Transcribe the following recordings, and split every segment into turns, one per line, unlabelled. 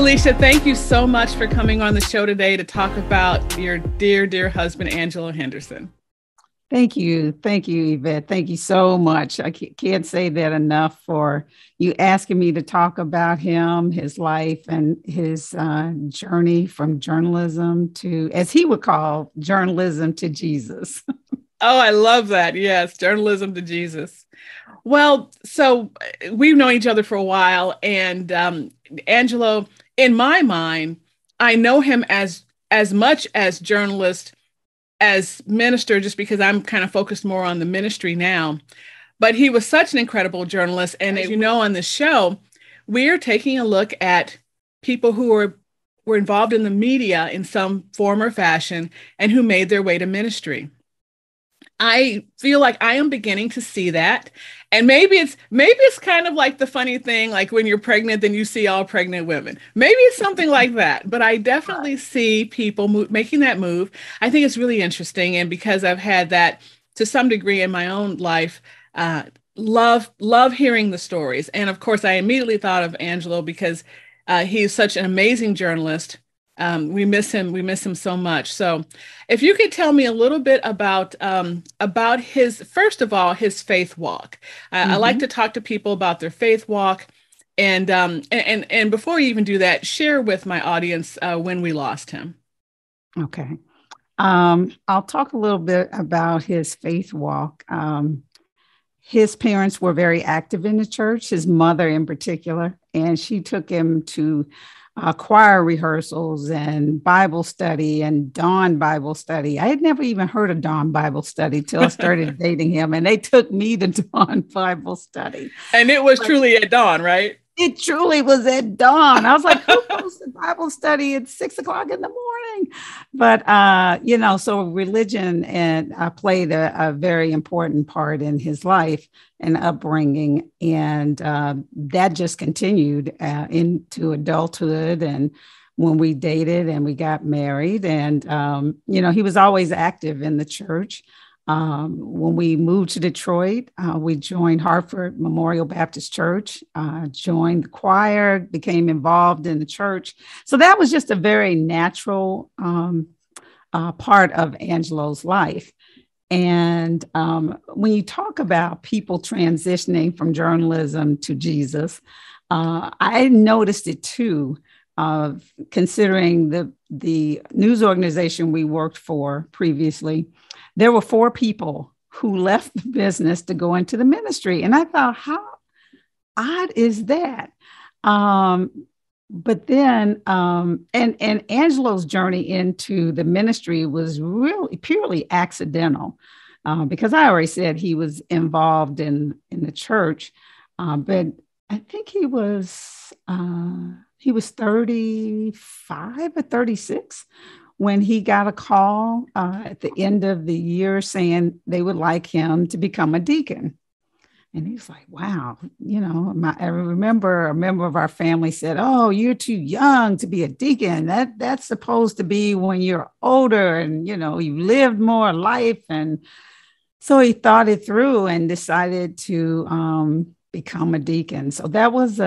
Felicia, thank you so much for coming on the show today to talk about your dear, dear husband, Angelo Henderson.
Thank you. Thank you, Yvette. Thank you so much. I can't say that enough for you asking me to talk about him, his life, and his journey from journalism to, as he would call, journalism to Jesus.
Oh, I love that. Yes, journalism to Jesus. Well, so we've known each other for a while, and Angelo, in my mind, I know him as much as journalist as minister, just because I'm kind of focused more on the ministry now. But he was such an incredible journalist. And as you know, on this show, we're taking a look at people who were involved in the media in some form or fashion and who made their way to ministry. I feel like I am beginning to see that. And maybe it's kind of like the funny thing, like when you're pregnant, then you see all pregnant women. Maybe it's something like that. But I definitely see people making that move. I think it's really interesting. And because I've had that to some degree in my own life, love hearing the stories. And of course, I immediately thought of Angelo because he's such an amazing journalist. We miss him so much. So if you could tell me a little bit about his, first of all, his faith walk. I like to talk to people about their faith walk. And before you even do that, share with my audience when we lost him.
Okay. I'll talk a little bit about his faith walk. His parents were very active in the church, his mother in particular, and she took him to choir rehearsals and Bible study and dawn Bible study. I had never even heard of dawn Bible study till I started dating him, and they took me to dawn Bible study.
And it was truly at dawn, right?
It truly was at dawn. I was like, who goes to Bible study at 6 o'clock in the morning? But, so religion played a very important part in his life and upbringing. And that just continued into adulthood. And when we dated and we got married, and, he was always active in the church. When we moved to Detroit, we joined Hartford Memorial Baptist Church, joined the choir, became involved in the church. So that was just a very natural part of Angelo's life. And when you talk about people transitioning from journalism to Jesus, I noticed it too, considering the news organization we worked for previously. There were 4 people who left the business to go into the ministry. And I thought, how odd is that? But then, and Angelo's journey into the ministry was really purely accidental, because I already said he was involved in the church. But I think he was 35 or 36 when he got a call at the end of the year saying they would like him to become a deacon. And he was like, wow, I remember a member of our family said, oh, you're too young to be a deacon. That's supposed to be when you're older and, you've lived more life. And so he thought it through and decided to become a deacon. So that was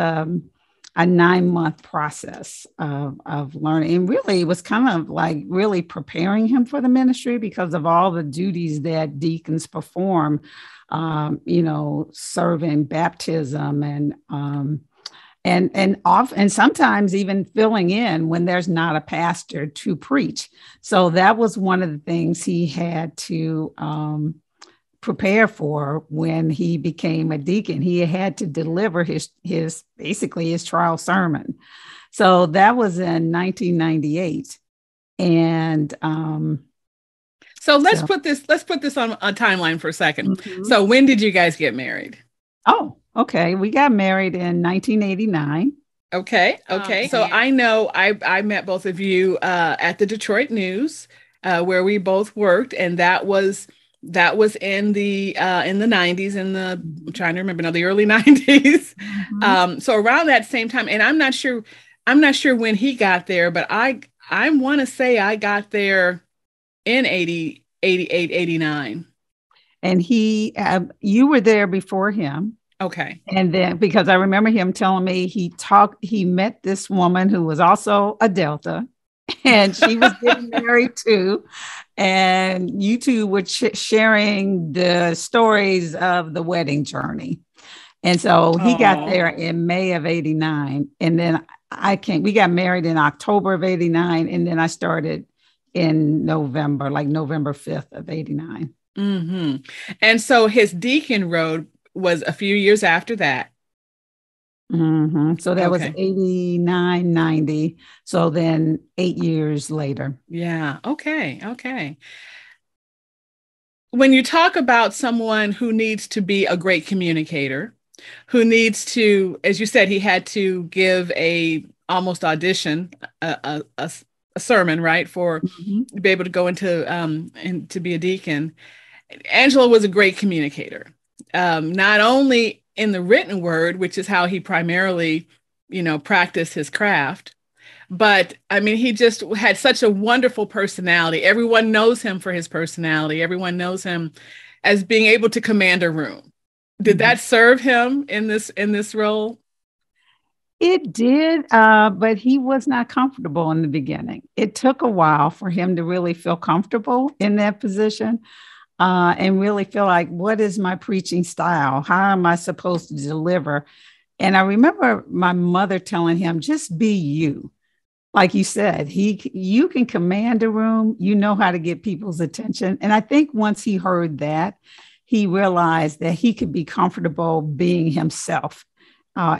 a 9-month process of learning. And really, it was kind of like really preparing him for the ministry because of all the duties that deacons perform, serving baptism and sometimes even filling in when there's not a pastor to preach. So that was one of the things he had to prepare for when he became a deacon. He had to deliver his trial sermon. So that was in 1998. And
so let's put this on a timeline for a second. Mm-hmm. So when did you guys get married?
Oh, okay. We got married in 1989.
Okay. So I know I met both of you at the Detroit News, where we both worked, and that was in the 90s, I'm trying to remember now, the early 90s. Mm-hmm. So around that same time, and I'm not sure when he got there, but I want to say I got there in 88, 89.
And you were there before him.
Okay.
And then, because I remember him telling me he met this woman who was also a Delta, and she was getting married too. And you two were sharing the stories of the wedding journey. And so he got
Oh,
there in May of 89. And then we got married in October of 89. And then I started in November, like November 5th of 89.
mm-hmm. And so his deacon road was a few years after that.
Mm-hmm. So that was
Okay.
89, 90. So then 8 years later.
Yeah. Okay. Okay. When you talk about someone who needs to be a great communicator, who needs to, as you said, he had to give a almost audition, a sermon, right, for
Mhm.
to be able to go into and to be a deacon. Angelo was a great communicator, not only in the written word, which is how he primarily, practiced his craft, but I mean, he just had such a wonderful personality. Everyone knows him for his personality. Everyone knows him as being able to command a room. Did
Mhm.
that serve him in this role?
It did, but he was not comfortable in the beginning. It took a while for him to really feel comfortable in that position, and really feel like, what is my preaching style? How am I supposed to deliver? And I remember my mother telling him, just be you. Like you said, you can command a room, you know how to get people's attention. And I think once he heard that, he realized that he could be comfortable being himself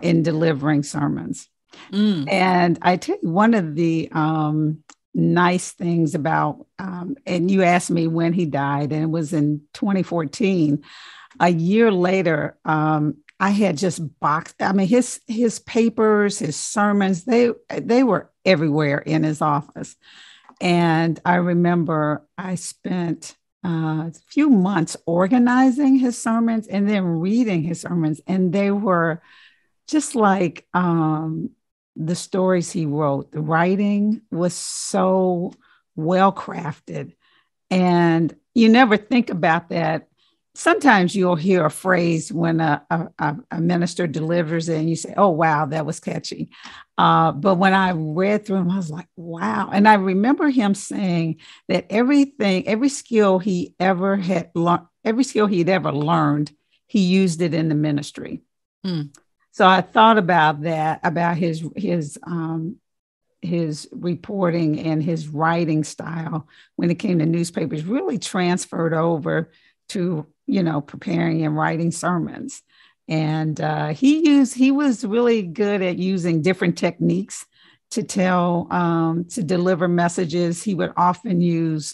in delivering sermons.
Mm.
And I tell you, one of the nice things about, and you asked me when he died, and it was in 2014. A year later, I had just boxed. I mean, his papers, his sermons, they were everywhere in his office. And I remember I spent a few months organizing his sermons and then reading his sermons, and they were just like the stories he wrote. The writing was so well crafted, and you never think about that. Sometimes you'll hear a phrase when a minister delivers it and you say, oh, wow, that was catchy. But when I read through him, I was like, wow. And I remember him saying that every skill he ever had learned, every skill he'd ever learned, he used it in the ministry.
Mm.
So I thought about that, about his reporting and his writing style when it came to newspapers really transferred over to, preparing and writing sermons. And he was really good at using different techniques to deliver messages. He would often use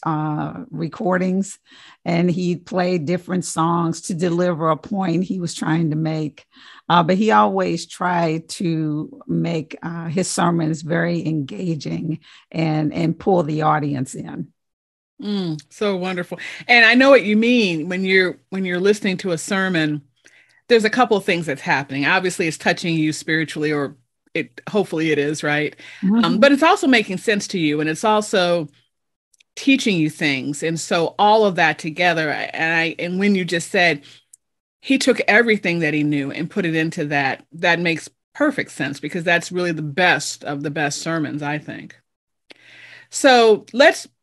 recordings, and he'd play different songs to deliver a point he was trying to make. But he always tried to make his sermons very engaging and pull the audience in.
So wonderful. And I know what you mean when you're listening to a sermon. There's a couple of things that's happening. Obviously, it's touching you spiritually, or hopefully it is, right?
Mhm.
But it's also making sense to you, and it's also teaching you things. And so all of that together, and when you just said he took everything that he knew and put it into that makes perfect sense, because that's really the best of the best sermons, I think. So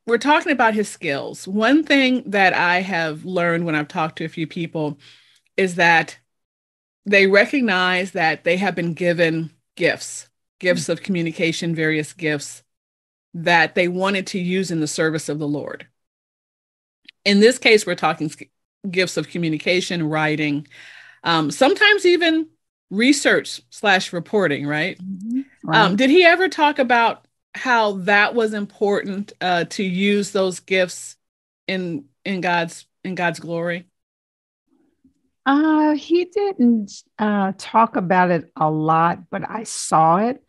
we're talking about his skills. One thing that I have learned when I've talked to a few people is that they recognize that they have been given gifts of communication, various gifts that they wanted to use in the service of the Lord. In this case, we're talking gifts of communication, writing, sometimes even research/reporting, right?
Mhm. Right.
Did he ever talk about how that was important to use those gifts in God's glory?
He didn't talk about it a lot, but I saw it.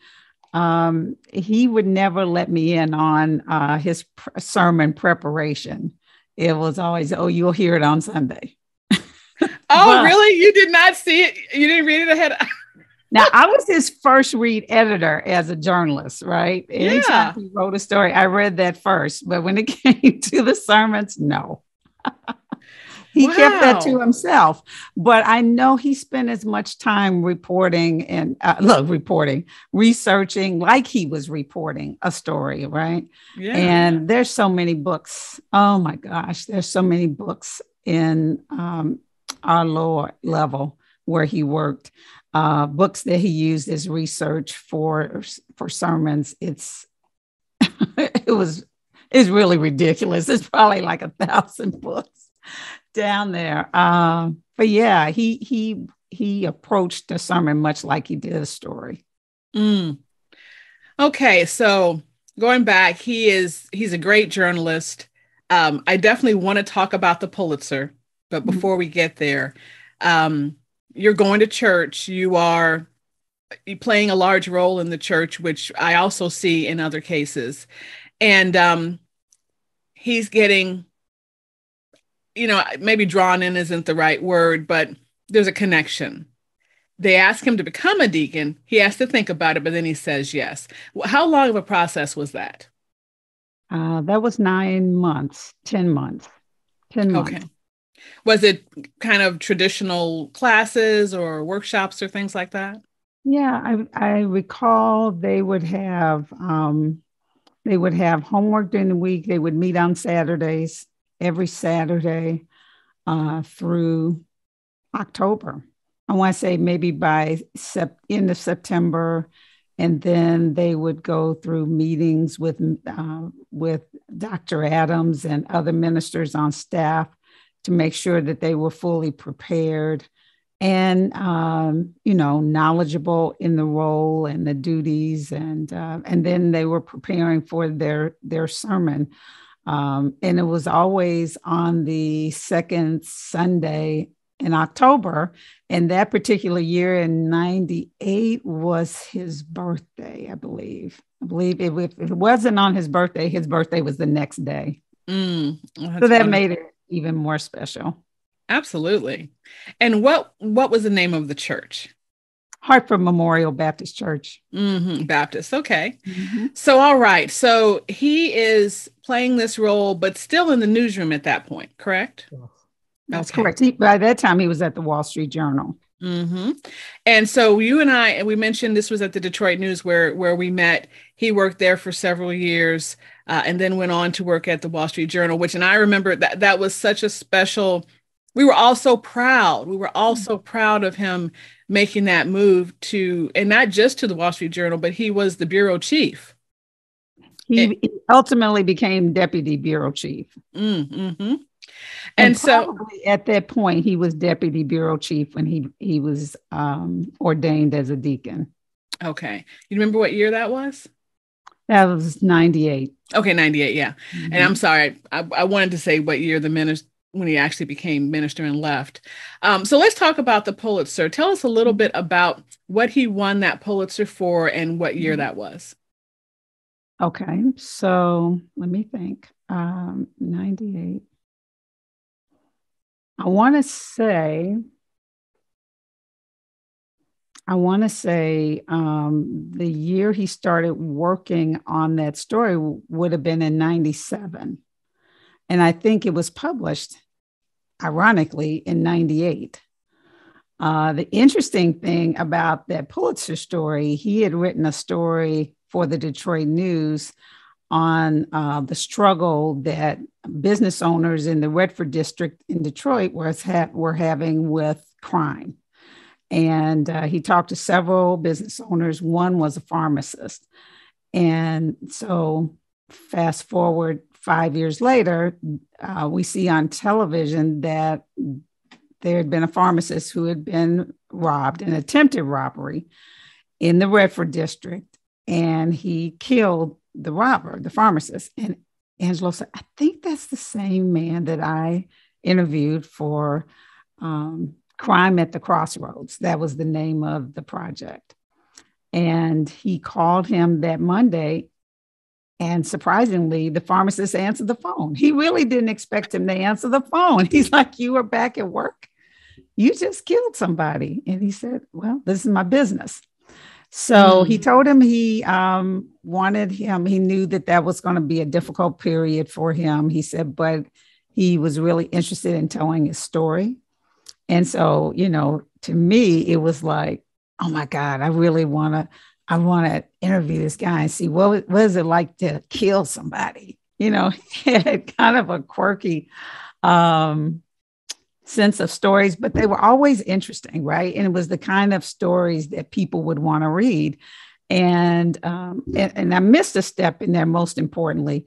He would never let me in on his sermon preparation. It was always, oh, you'll hear it on Sunday.
Oh,
But
really? You did not see it? You didn't read it ahead?
now I was his first read editor as a journalist, right? Anytime
Yeah.
he wrote a story, I read that first. But when it came to the sermons, no. He kept that to
Wow.
himself. But I know he spent as much time researching like he was reporting a story, right?
Yeah.
And there's so many books. Oh my gosh, there's so many books in our lower level where he worked, books that he used as research for sermons. It's really ridiculous. It's probably like 1,000 books down there. But yeah, he approached the sermon much like he did a story.
Mm. Okay, so going back, he's a great journalist. I definitely want to talk about the Pulitzer, but
Mhm.
before we get there, um, you're going to church. You playing a large role in the church, which I also see in other cases. And he's getting, maybe drawn in isn't the right word, but there's a connection. They ask him to become a deacon. He has to think about it, but then he says yes. How long of a process was that?
That was 9 months, 10 months, 10
Okay.
months.
Was it kind of traditional classes or workshops or things like that?
Yeah, I recall they would have homework during the week. They would meet on Saturdays, every Saturday through October. I want to say maybe by end of September, and then they would go through meetings with Dr. Adams and other ministers on staff to make sure that they were fully prepared and knowledgeable in the role and the duties, and then they were preparing for their sermon. And it was always on the second Sunday in October. And that particular year in 98 was his birthday, I believe. If it wasn't on his birthday was the next day.
Oh,
So
that's
that made
wonderful.
it even more special.
Absolutely. And what was the name of the church?
Hartford Memorial Baptist Church.
Baptist. Okay.
Mhm.
So, all right. So he is playing this role, but still in the newsroom at that point, correct?
Yes. That's
Okay.
correct. By that time, he was at the Wall Street Journal.
hmm And so you and I, and we mentioned this was at the Detroit News where we met. He worked there for several years, and then went on to work at the Wall Street Journal, and I remember that was such a special. We were all so proud. We were all so proud of him making that move to, and not just to the Wall Street Journal, but he was the bureau chief.
He ultimately became deputy bureau chief.
Mm-hmm.
And
And so,
probably at that point, he was deputy bureau chief when he was ordained as a deacon.
okay, you remember what year that was?
That was 98.
Okay, 98, yeah. And I'm
Mhm.
sorry, I wanted to say what year the minister, when he actually became minister and left. So let's talk about the Pulitzer. Tell us a little bit about what he won that Pulitzer for and what year that was.
Okay, so let me think. 98. I want to say, the year he started working on that story would have been in 97. And I think it was published, ironically, in 98. The interesting thing about that Pulitzer story, he had written a story for the Detroit News on the struggle that business owners in the Redford district in Detroit were having with crime. And he talked to several business owners. One was a pharmacist. And so fast forward 5 years later, we see on television that there had been a pharmacist who had been robbed, an attempted robbery in the Redford district. And he killed the robber, the pharmacist. And Angelo said, I think that's the same man that I interviewed for Crime at the Crossroads. That was the name of the project. And he called him that Monday. And surprisingly, the pharmacist answered the phone. He really didn't expect him to answer the phone. He's like, you were back at work? You just killed somebody. And he said, well, this is my business. So he told him he wanted him. He knew that was going to be a difficult period for him. He said, but he was really interested in telling his story. And so, to me, it was like, oh my God, I want to interview this guy and see what is it like to kill somebody. He had kind of a quirky sense of stories, but they were always interesting, right? And it was the kind of stories that people would want to read. And I missed a step in there. Most importantly,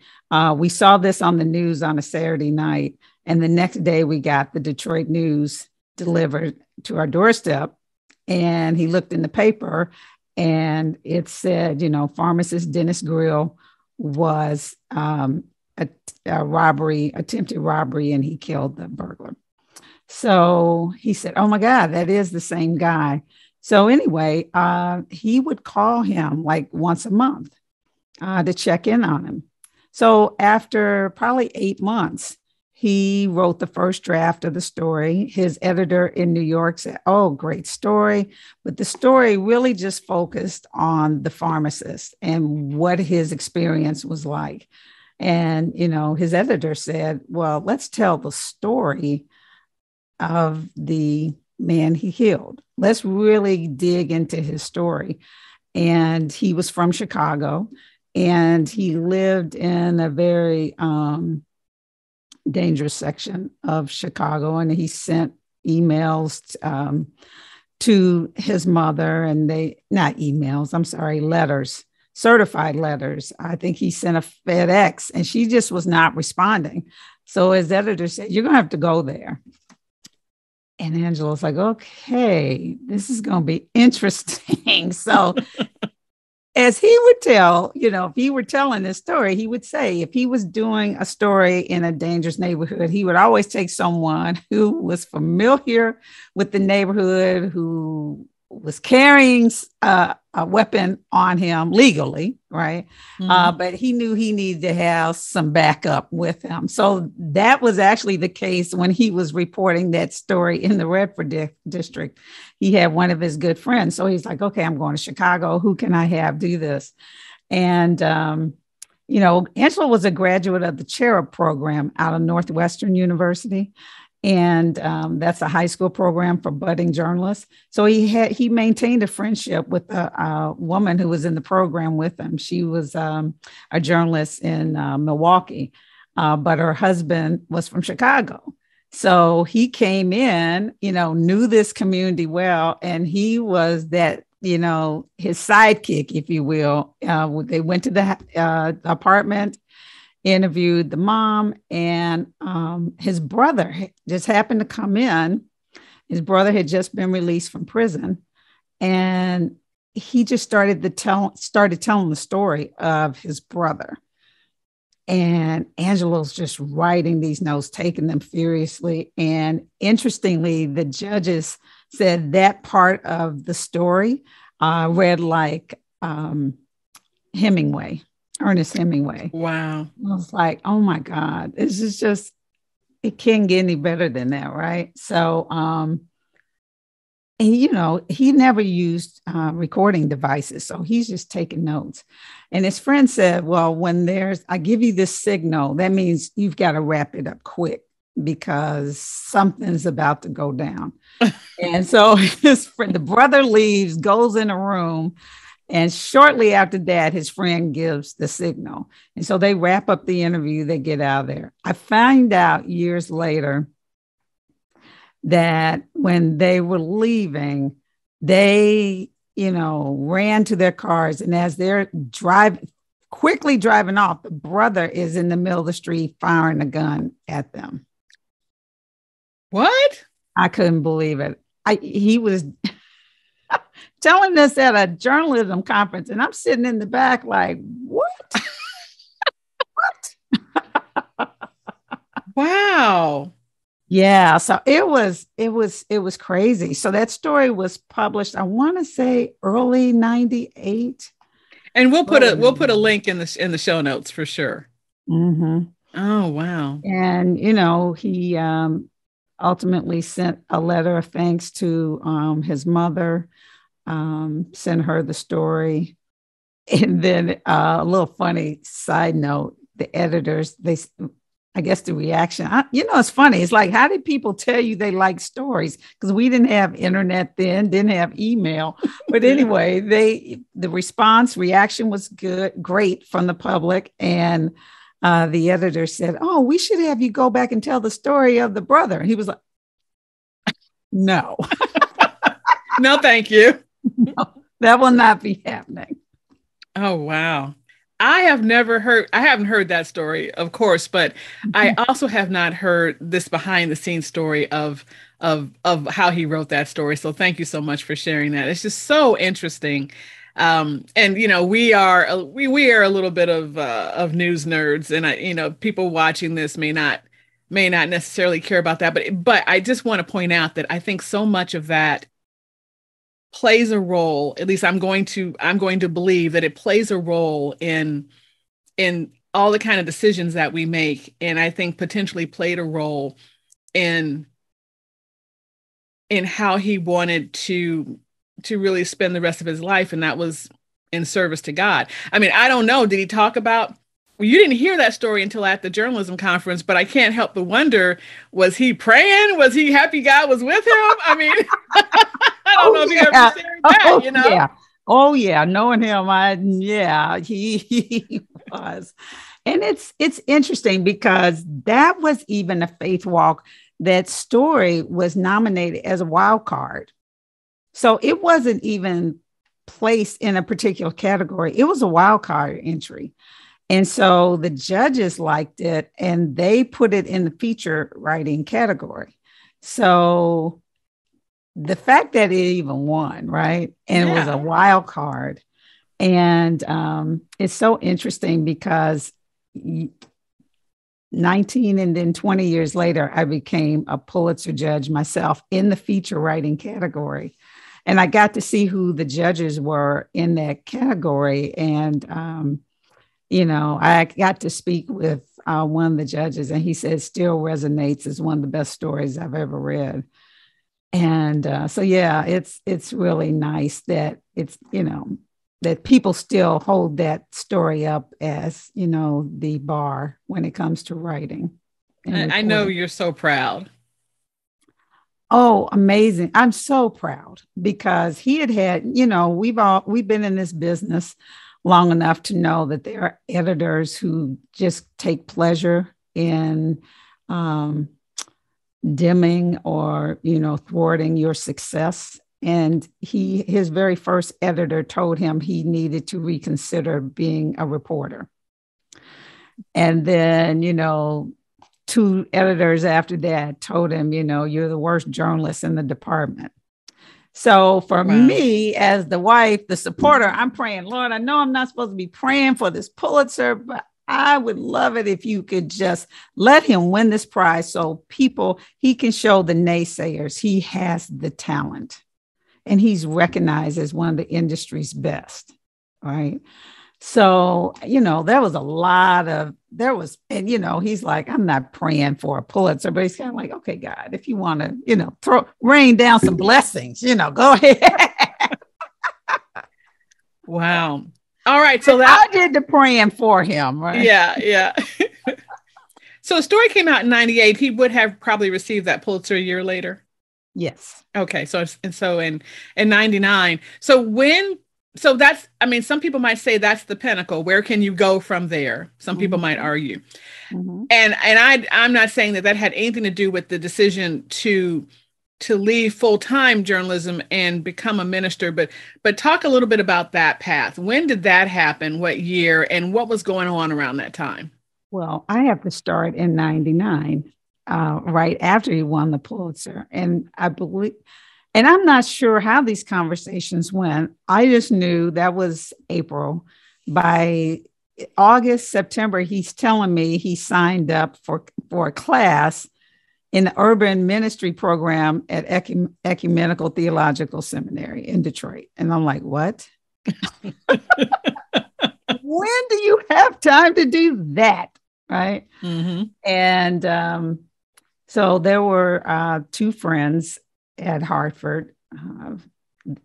we saw this on the news on a Saturday night, and the next day we got the Detroit News delivered to our doorstep. And he looked in the paper, and it said, pharmacist Dennis Grill was attempted robbery, and he killed the burglar. So he said, oh my God, that is the same guy. So anyway, he would call him like once a month to check in on him. So after probably 8 months, he wrote the first draft of the story. His editor in New York said, oh, great story. But the story really just focused on the pharmacist and what his experience was like. And, his editor said, well, let's tell the story of the man he killed. Let's really dig into his story. And he was from Chicago, and he lived in a very dangerous section of Chicago. And he sent emails to his mother, and letters, certified letters. I think he sent a FedEx, and she just was not responding. So his editor said, you're going to have to go there. And Angelo's like, okay, this is going to be interesting. So as he would tell, if he were telling this story, he would say if he was doing a story in a dangerous neighborhood, he would always take someone who was familiar with the neighborhood, who was carrying a weapon on him legally, right? Mm-hmm. But he knew he needed to have some backup with him. So that was actually the case when he was reporting that story in the Redford district. He had one of his good friends. So he's like, okay, I'm going to Chicago. Who can I have do this? And, Angelo was a graduate of the Cherub program out of Northwestern University. And that's a high school program for budding journalists. So he maintained a friendship with a woman who was in the program with him. She was a journalist in Milwaukee, but her husband was from Chicago. So he came in, knew this community well, and he was that, his sidekick, if you will. They went to the apartment, interviewed the mom, and his brother just happened to come in. His brother had just been released from prison, and he just started telling the story of his brother. And Angelo's just writing these notes, taking them furiously. And interestingly, the judges said that part of the story read like Ernest Hemingway.
Wow.
I was like, oh my God, this is just, it can't get any better than that, right? So, and he never used recording devices, so he's just taking notes. And his friend said, well, when I give you this signal, that means you've got to wrap it up quick because something's about to go down. And so the brother leaves, goes in a room, and shortly after that, his friend gives the signal. And so they wrap up the interview, they get out of there. I find out years later that when they were leaving, they, ran to their cars. And as they're quickly driving off, the brother is in the middle of the street firing a gun at them.
What?
I couldn't believe it. He was telling this at a journalism conference, and I'm sitting in the back like, what? What?
Wow.
Yeah. So it was crazy. So that story was published, I want to say early 98.
And we'll put a link in the show notes for sure.
Mm-hmm.
Oh, wow.
And, he ultimately sent a letter of thanks to his mother, sent her the story. And then a little funny side note, the editors, I guess the reaction, it's funny. It's like, how did people tell you they like stories? Because we didn't have internet then, didn't have email. But anyway, the reaction was great from the public. And the editor said, "Oh, we should have you go back and tell the story of the brother." And he was like, "No,
no, thank you.
No, that will not be happening."
Oh, wow. I haven't heard that story, of course, but I also have not heard this behind the scenes story of how he wrote that story. So thank you so much for sharing that. It's just so interesting. And we are a little bit of news nerds, and people watching this may not necessarily care about that, but I just want to point out that I think so much of that plays a role. At least I'm going to believe that it plays a role in all the kind of decisions that we make, and I think potentially played a role in how he wanted to really spend the rest of his life, and that was in service to God. I mean, I don't know, did he talk about, well, you didn't hear that story until at the journalism conference, but I can't help but wonder, was he praying? Was he happy God was with him? I mean, I don't know if he ever shared that,
Yeah. Oh yeah. Knowing him, he was. And it's interesting because that was even a faith walk. That story was nominated as a wild card. So it wasn't even placed in a particular category. It was a wild card entry. And so the judges liked it and they put it in the feature writing category. So the fact that it even won, right? And It was a wild card. And it's so interesting because 19 and then 20 years later, I became a Pulitzer judge myself in the feature writing category. And I got to see who the judges were in that category. And, I got to speak with one of the judges, and he said, "Still resonates as one of the best stories I've ever read." And it's really nice that it's, that people still hold that story up as, the bar when it comes to writing.
I know you're so proud.
Oh, amazing. I'm so proud because he had, we've been in this business long enough to know that there are editors who just take pleasure in dimming or, thwarting your success. And his very first editor told him he needed to reconsider being a reporter. And then, two editors after that told him, you're the worst journalist in the department. So for me, as the wife, the supporter, I'm praying, Lord, I know I'm not supposed to be praying for this Pulitzer, but I would love it if you could just let him win this prize so he can show the naysayers he has the talent and he's recognized as one of the industry's best, right? So, there was he's like, I'm not praying for a Pulitzer, but he's kind of like, okay, God, if you want to, rain down some blessings, go ahead.
Wow. All right. So
I did the praying for him, right?
Yeah. So the story came out in 98. He would have probably received that Pulitzer a year later.
Yes.
Okay. So in 99. So that's, some people might say that's the pinnacle. Where can you go from there? Some people might argue. Mm-hmm. And I'm not saying that had anything to do with the decision to leave full-time journalism and become a minister, but talk a little bit about that path. When did that happen? What year? And what was going on around that time?
Well, I have to start in 99, right after he won the Pulitzer. And I believe, and I'm not sure how these conversations went. I just knew that was April. By August, September, he's telling me he signed up for a class in the urban ministry program at Ecumenical Theological Seminary in Detroit. And I'm like, what? When do you have time to do that? Right. Mm-hmm. And so there were two friends at Hartford.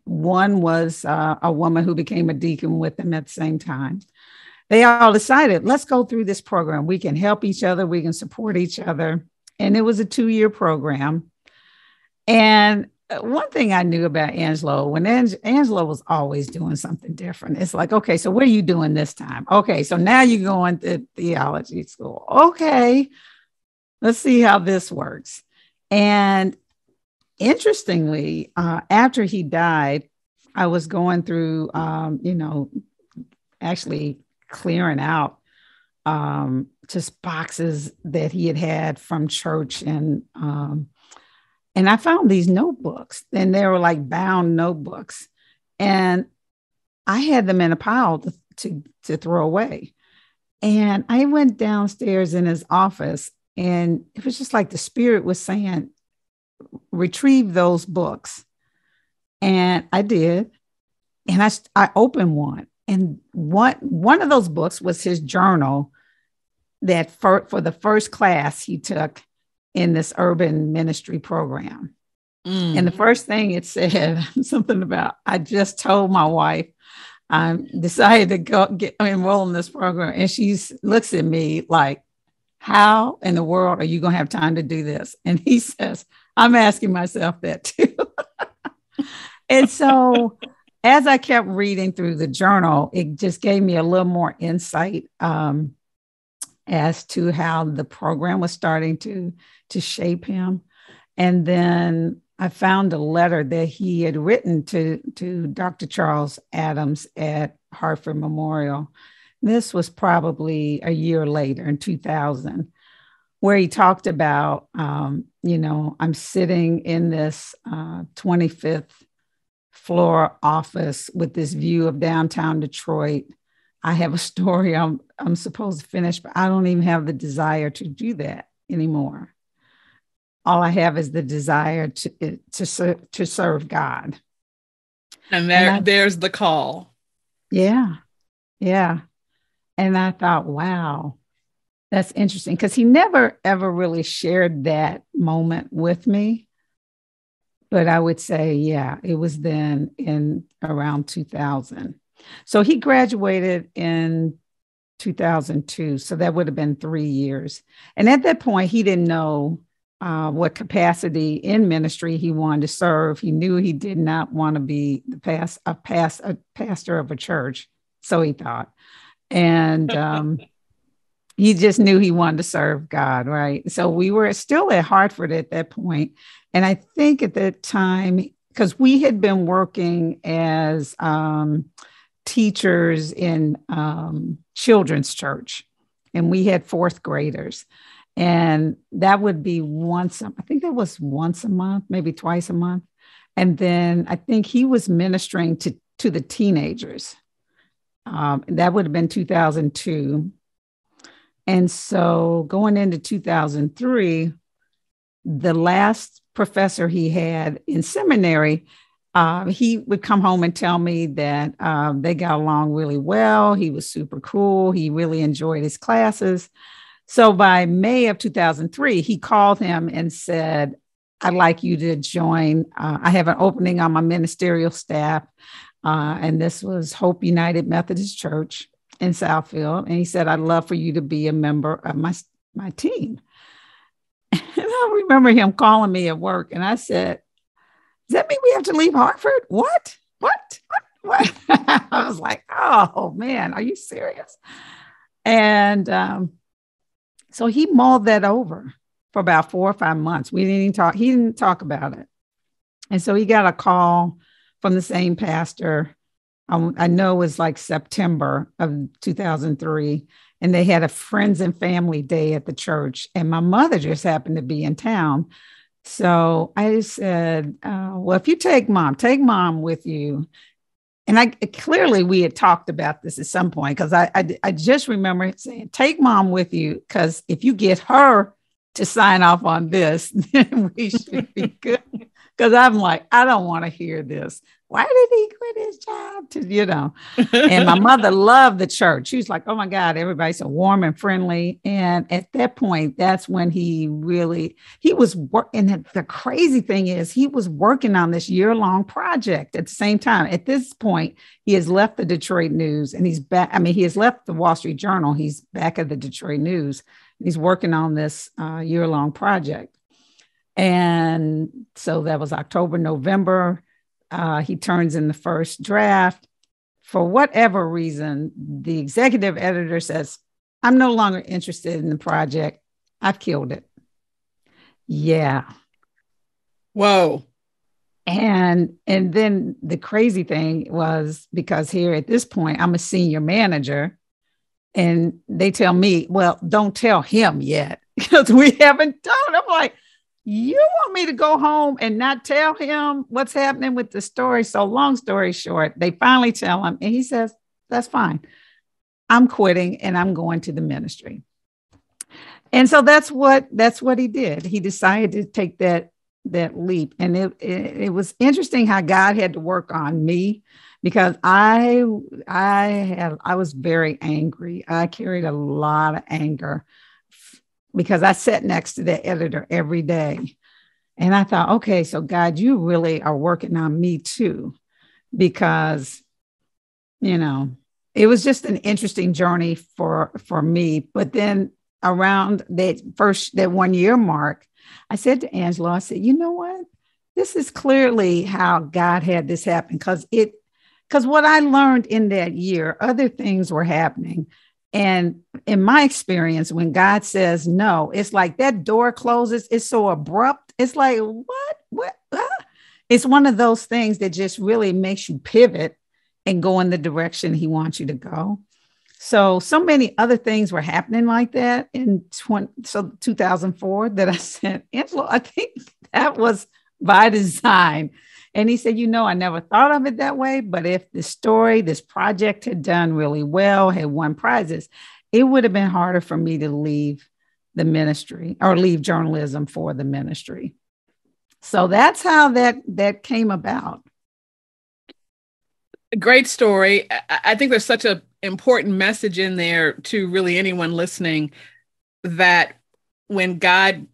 One was a woman who became a deacon with him at the same time. they all decided, let's go through this program. We can help each other. We can support each other. And it was a 2-year program. And one thing I knew about Angelo, when Angelo was always doing something different. It's like, okay, so what are you doing this time? Okay, so now you're going to theology school. Okay, let's see how this works. And interestingly, after he died, I was going through, actually clearing out just boxes that he had from church, and I found these notebooks, and they were like bound notebooks, and I had them in a pile to throw away. And I went downstairs in his office, and it was just like the Spirit was saying, retrieve those books. And I did. And I opened one. And one of those books was his journal that for the first class he took in this urban ministry program. And the first thing it said something about, I just told my wife I decided to go enroll in this program. And she looks at me like, how in the world are you going to have time to do this? And he says, I'm asking myself that too. And so as I kept reading through the journal, it just gave me a little more insight as to how the program was starting to shape him. And then I found a letter that he had written to Dr. Charles Adams at Hartford Memorial. This was probably a year later in 2000, where he talked about, I'm sitting in this 25th floor office with this view of downtown Detroit. I have a story I'm supposed to finish, but I don't even have the desire to do that anymore. All I have is the desire to serve God.
And there's the call.
Yeah. Yeah. And I thought, wow, that's interesting, because he never, ever really shared that moment with me. But I would say, yeah, it was then in around 2000. So he graduated in 2002. So that would have been 3 years. And at that point, he didn't know what capacity in ministry he wanted to serve. He knew he did not want to be a pastor of a church. So he thought. And he just knew he wanted to serve God, right? So we were still at Hartford at that point. And I think at that time, because we had been working as teachers in children's church, and we had fourth graders. And that would be once a month, maybe twice a month. And then I think he was ministering to the teenagers. That would have been 2002. And so going into 2003, the last professor he had in seminary, he would come home and tell me that they got along really well. He was super cool. He really enjoyed his classes. So by May of 2003, he called him and said, I'd like you to join. I have an opening on my ministerial staff. And this was Hope United Methodist Church in Southfield. And he said, I'd love for you to be a member of my team. And I remember him calling me at work. And I said, does that mean we have to leave Hartford? What? I was like, oh, man, are you serious? And so he mulled that over for about 4 or 5 months. We didn't even talk. He didn't talk about it. And so he got a call from the same pastor. I know it was like September of 2003. And they had a friends and family day at the church. And my mother just happened to be in town. So I said, well, if you take mom with you. And clearly we had talked about this at some point, because I just remember saying, take mom with you, because if you get her to sign off on this, then we should be good. Because I'm like, I don't want to hear this. Why did he quit his job? And my mother loved the church. She was like, oh my God, everybody's so warm and friendly. And at that point, that's when he was working. And the crazy thing is he was working on this year-long project at the same time. At this point, he has left the Detroit News and he's back. I mean, he has left the Wall Street Journal. He's back at the Detroit News. He's working on this year-long project. And so that was October, November. He turns in the first draft. For whatever reason, the executive editor says, I'm no longer interested in the project. I've killed it. Yeah.
Whoa.
And then the crazy thing was, because here at this point, I'm a senior manager, and they tell me, well, don't tell him yet because we haven't done it. I'm like, you want me to go home and not tell him what's happening with the story? So long story short, they finally tell him, and he says, that's fine. I'm quitting and I'm going to the ministry. And so that's what he did. He decided to take that leap. And it was interesting how God had to work on me, because I was very angry. I carried a lot of anger because I sat next to the editor every day. And I thought, okay, so God, you really are working on me too, because, it was just an interesting journey for me. But then around that 1 year mark, I said to Angelo, I said, you know what? This is clearly how God had this happen, because what I learned in that year, other things were happening. And in my experience, when God says no, it's like that door closes. It's so abrupt. It's like, what? It's one of those things that just really makes you pivot and go in the direction he wants you to go. So many other things were happening like that in 2004 that I said, Angelo, I think that was by design. And he said, I never thought of it that way, but if this project had done really well, had won prizes, it would have been harder for me to leave the ministry or leave journalism for the ministry. So that's how that came about.
Great story. I think there's such an important message in there to really anyone listening, that when God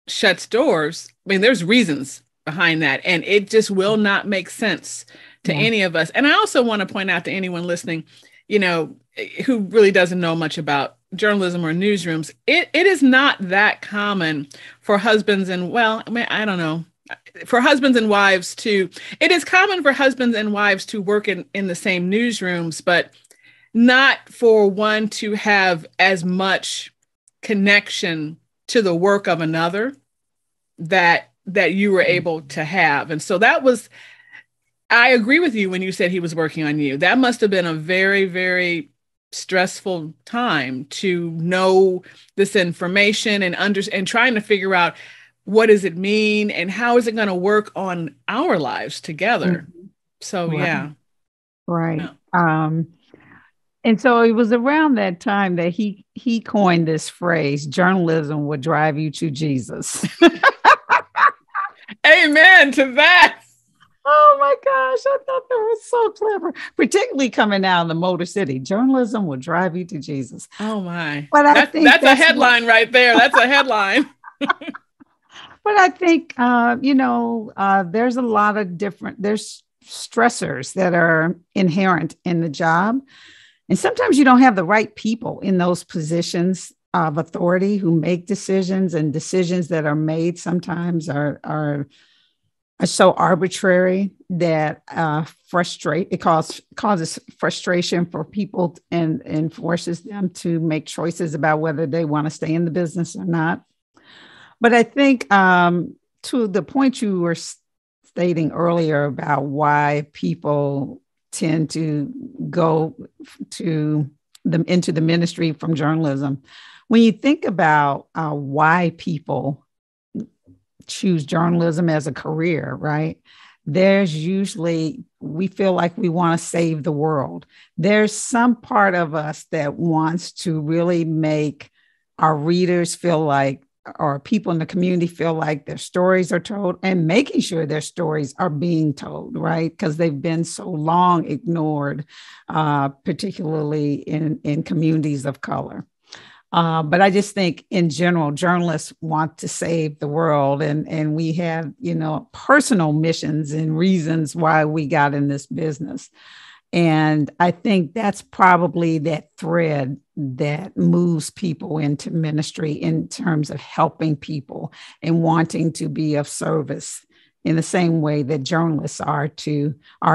shuts doors, I mean, there's reasons behind that, and it just will not make sense to any of us. And I also want to point out to anyone listening, who really doesn't know much about journalism or newsrooms, it is not that common for husbands and, for husbands and wives it is common for husbands and wives to work in the same newsrooms, but not for one to have as much connection to the work of another that you were able to have. And so I agree with you when you said he was working on you. That must have been a very, very stressful time to know this information and trying to figure out, what does it mean and how is it going to work on our lives together? Mm-hmm. So,
right.
Yeah.
Right. Yeah. And so it was around that time that he coined this phrase, journalism will drive you to Jesus.
Amen to that.
Oh my gosh, I thought that was so clever, particularly coming out of the Motor City. Journalism will drive you to Jesus.
Oh my.
But I think
that's a headline right there. That's a headline.
But I think, there's a lot of there's stressors that are inherent in the job. And sometimes you don't have the right people in those positions of authority who make decisions, and decisions that are made sometimes are so arbitrary that it causes frustration for people and forces them to make choices about whether they want to stay in the business or not. But I think to the point you were stating earlier about why people tend to go into the ministry from journalism, when you think about why people choose journalism as a career, right? There's usually, we feel like we want to save the world. There's some part of us that wants to really make our readers feel like or people in the community feel like their stories are told, and making sure their stories are being told, right? Because they've been so long ignored, particularly in communities of color. But I just think in general, journalists want to save the world, and we have, personal missions and reasons why we got in this business. And I think that's probably that thread that moves people into ministry in terms of helping people and wanting to be of service in the same way that journalists are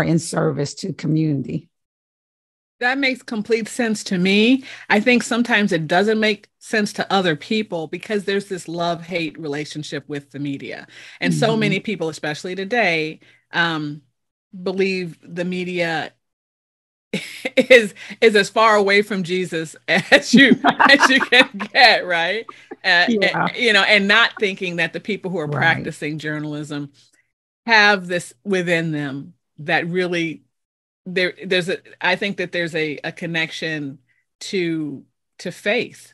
in service to community.
That makes complete sense to me. I think sometimes it doesn't make sense to other people because there's this love-hate relationship with the media. And so many people, especially today, believe the media is as far away from Jesus as you can get, right? And not thinking that the people who are practicing journalism have this within them that really I think that there's a connection to faith.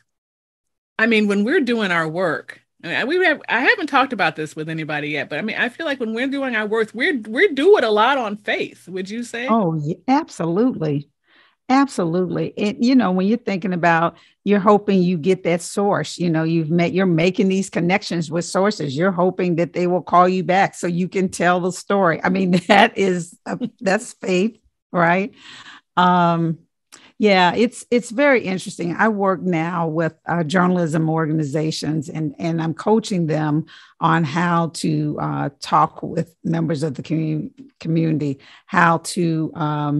I mean, when we're doing our work, I haven't talked about this with anybody yet, but I mean, I feel like when we're doing our work, we're doing a lot on faith. Would you say?
Oh, yeah, absolutely. Absolutely. And, when you're thinking about, you're hoping you get that source, you're making these connections with sources. You're hoping that they will call you back so you can tell the story. I mean, that's faith, right? Yeah, it's very interesting. I work now with journalism organizations, and I'm coaching them on how to talk with members of the community, how to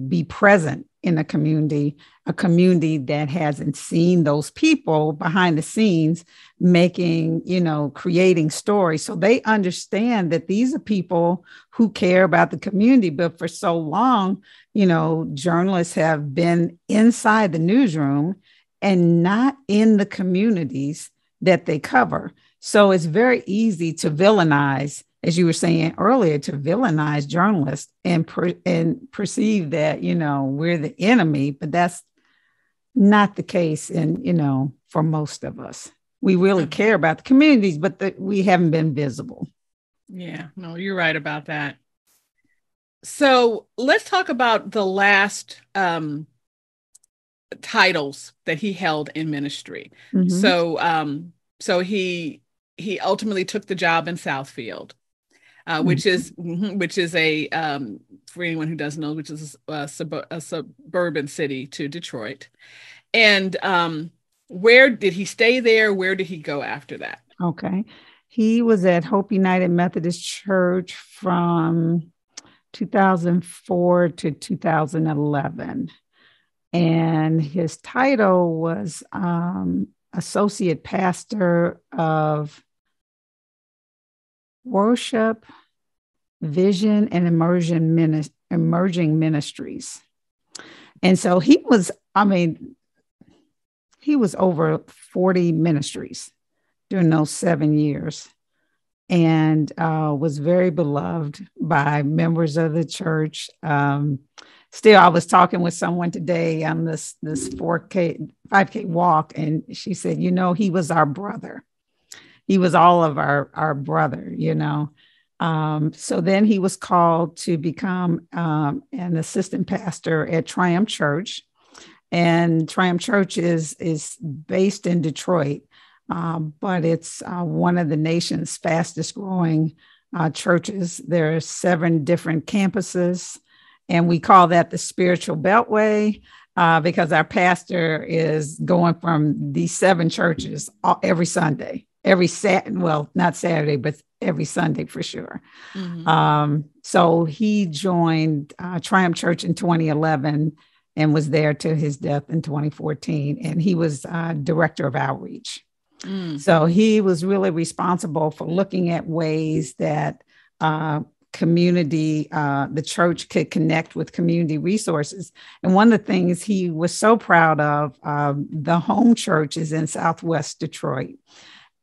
be present in a community that hasn't seen those people behind the scenes making, creating stories. So they understand that these are people who care about the community. But for so long, journalists have been inside the newsroom and not in the communities that they cover. So it's very easy to villainize, as you were saying earlier, to villainize journalists and perceive that, we're the enemy, but that's not the case. And, for most of us, we really care about the communities, but we haven't been visible.
Yeah, no, you're right about that. So let's talk about the last titles that he held in ministry. Mm-hmm. So he ultimately took the job in Southfield. Which is a for anyone who doesn't know, which is a suburban city to Detroit. And where did he stay there? Where did he go after that?
Okay, he was at Hope United Methodist Church from 2004 to 2011, and his title was associate pastor of worship, vision, and emerging ministries. And so he was over 40 ministries during those 7 years, and was very beloved by members of the church. Still, I was talking with someone today on this 5K walk, and she said, he was our brother. He was all of our brother, So then he was called to become an assistant pastor at Triumph Church. And Triumph Church is based in Detroit, but it's one of the nation's fastest growing churches. There are 7 different campuses, and we call that the spiritual beltway. Because our pastor is going from these 7 churches every Sunday. Not Saturday, but every Sunday for sure. Mm-hmm. So he joined Triumph Church in 2011 and was there till his death in 2014. And he was director of outreach. Mm. So he was really responsible for looking at ways that the church could connect with community resources. And one of the things he was so proud of, the home church is in Southwest Detroit.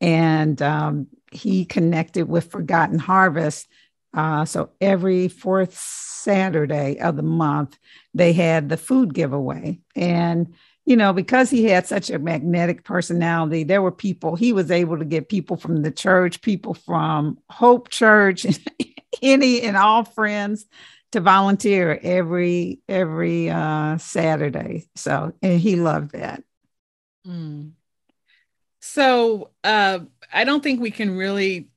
And he connected with Forgotten Harvest. So every 4th Saturday of the month, they had the food giveaway. And because he had such a magnetic personality, there were people, he was able to get people from the church, people from Hope Church, any and all friends to volunteer every Saturday. So, and he loved that.
Mm. So I don't think we can really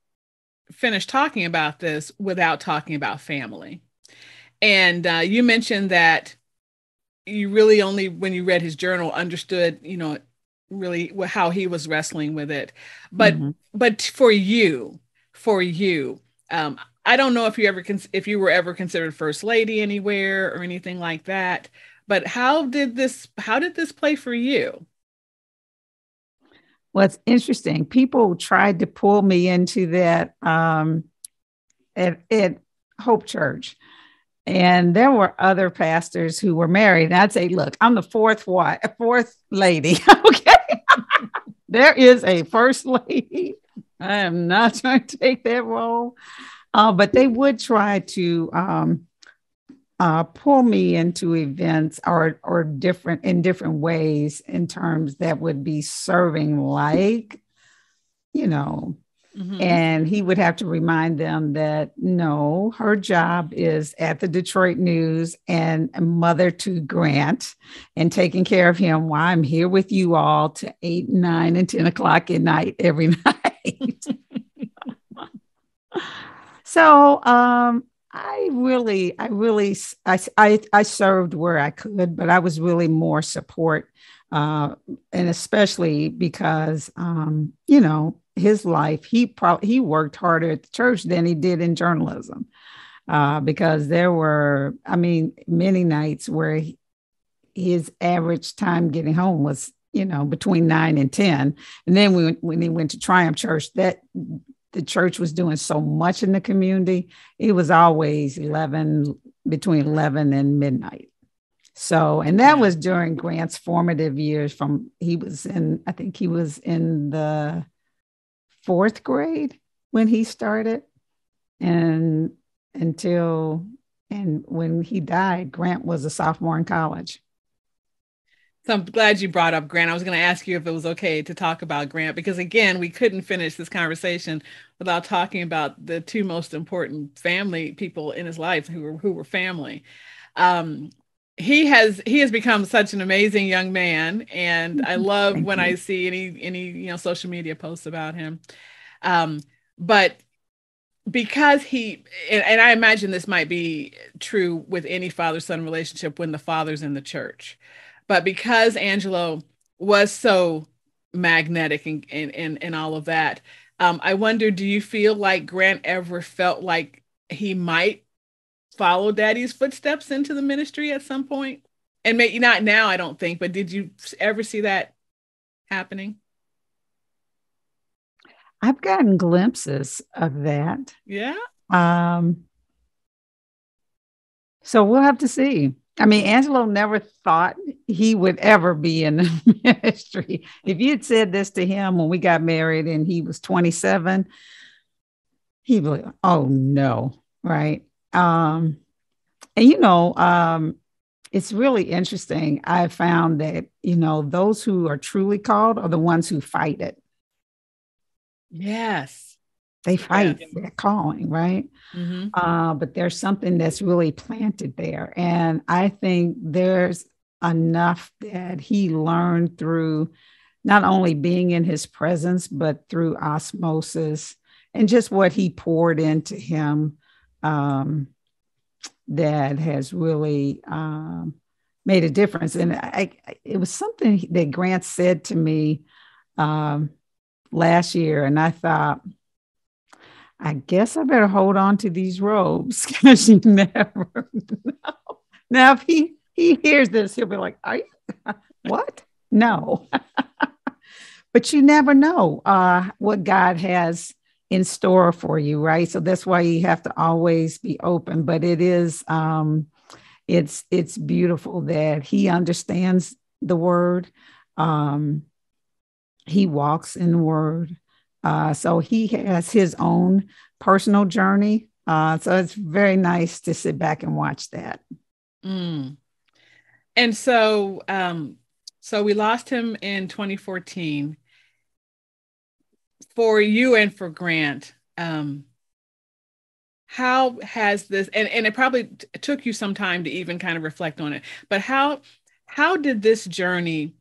finish talking about this without talking about family. And you mentioned that you really only, when you read his journal, understood, really how he was wrestling with it. But
Mm-hmm.
but for you, I don't know if if you were ever considered first lady anywhere or anything like that. But how did this play for you?
Well, it's interesting. People tried to pull me into that at Hope Church. And there were other pastors who were married. And I'd say, look, I'm the fourth lady. Okay. There is a first lady. I am not trying to take that role. But they would try to pull me into events or different ways in terms that would be serving you know,
Mm-hmm.
and he would have to remind them that no, her job is at the Detroit News and a mother to Grant and taking care of him while I'm here with you all to 8, 9, and 10 o'clock at night every night. So I served where I could, but I was really more support, and especially because his life, he worked harder at the church than he did in journalism, because there were, I mean, many nights where his average time getting home was between 9 and 10, and then when he went to Triumph Church, that the church was doing so much in the community, it was always between 11 and midnight. So, and that was during Grant's formative years. I think he was in the 4th grade when he started, and when he died, Grant was a sophomore in college.
So I'm glad you brought up Grant. I was going to ask you if it was okay to talk about Grant, because again, we couldn't finish this conversation without talking about the two most important family people in his life who were family. Um, he has become such an amazing young man, and I love
Thank
when I
you.
see any social media posts about him. Um, but because and I imagine this might be true with any father-son relationship when the father's in the church, but because Angelo was so magnetic and all of that, I wonder, do you feel like Grant ever felt like he might follow daddy's footsteps into the ministry at some point? And maybe not now, I don't think, but did you ever see that happening?
I've gotten glimpses of that.
Yeah.
Um, so we'll have to see. I mean, Angelo never thought he would ever be in the ministry. If you had said this to him when we got married and he was 27, he'd be like, oh no, right? And it's really interesting. I found that, those who are truly called are the ones who fight it.
Yes.
They
Yes.
fight their calling, right?
Mm-hmm.
But there's something that's really planted there. And I think there's enough that he learned through not only being in his presence, but through osmosis and just what he poured into him, that has really made a difference. And it was something that Grant said to me last year. And I thought, I guess I better hold on to these robes, because you never know. Now, if he hears this, he'll be like, are you, what? No. But you never know what God has in store for you, right? So that's why you have to always be open. But it is, it's beautiful that he understands the word. He walks in the word. So he has his own personal journey. So it's very nice to sit back and watch that.
Mm. And so, So we lost him in 2014. For you and for Grant, how has this, and it probably took you some time to even kind of reflect on it, but how did this journey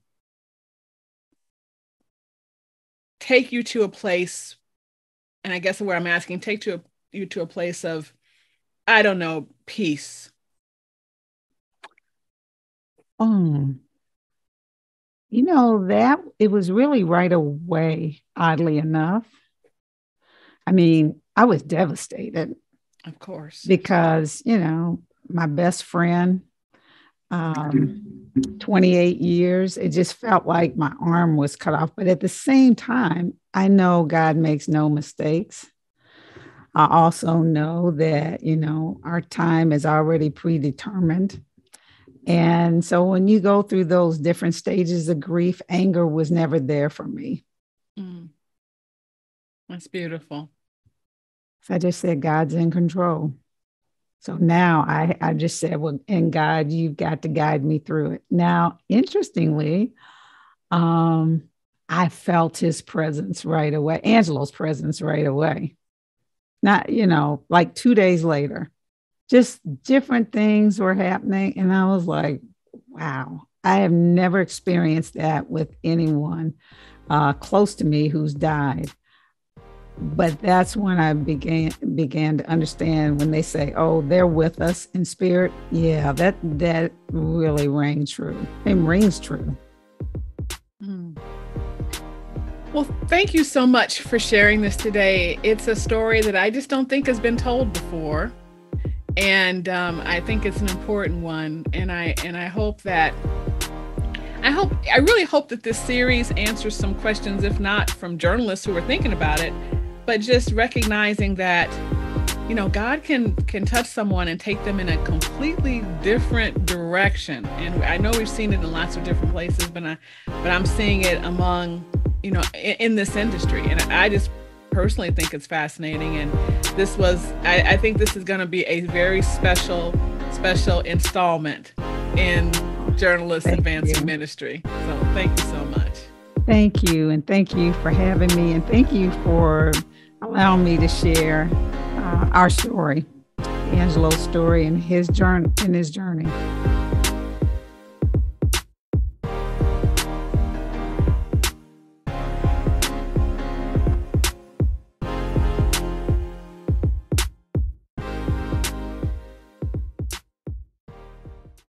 take you to a place, and I guess where I'm asking, you to a place of, I don't know, peace?
Oh, that it was really right away, oddly enough. I mean, I was devastated
Of course.
because, my best friend, 28 years, it just felt like my arm was cut off. But at the same time, I know God makes no mistakes. I also know that, our time is already predetermined. And so when you go through those different stages of grief, anger was never there for me.
Mm. That's beautiful.
So I just said, God's in control. So now I just said, well, and God, you've got to guide me through it. Now, interestingly, I felt his presence right away, Angelo's presence right away. Not, like 2 days later, just different things were happening. And I was like, wow, I have never experienced that with anyone close to me who's died. But that's when I began to understand when they say, "Oh, they're with us in spirit." Yeah, that really rang true. It rings true.
Mm. Well, thank you so much for sharing this today. It's a story that I just don't think has been told before, and I think it's an important one. And I really hope that this series answers some questions, if not from journalists who are thinking about it, but just recognizing that, God can touch someone and take them in a completely different direction. And I know we've seen it in lots of different places, but I'm seeing it among, in this industry. And I just personally think it's fascinating. And I think this is going to be a very special installment in Journalists Advancing Ministry. So thank you so much.
Thank you. And thank you for having me. And thank you for allowing me to share our story, Angelo's story and his journey.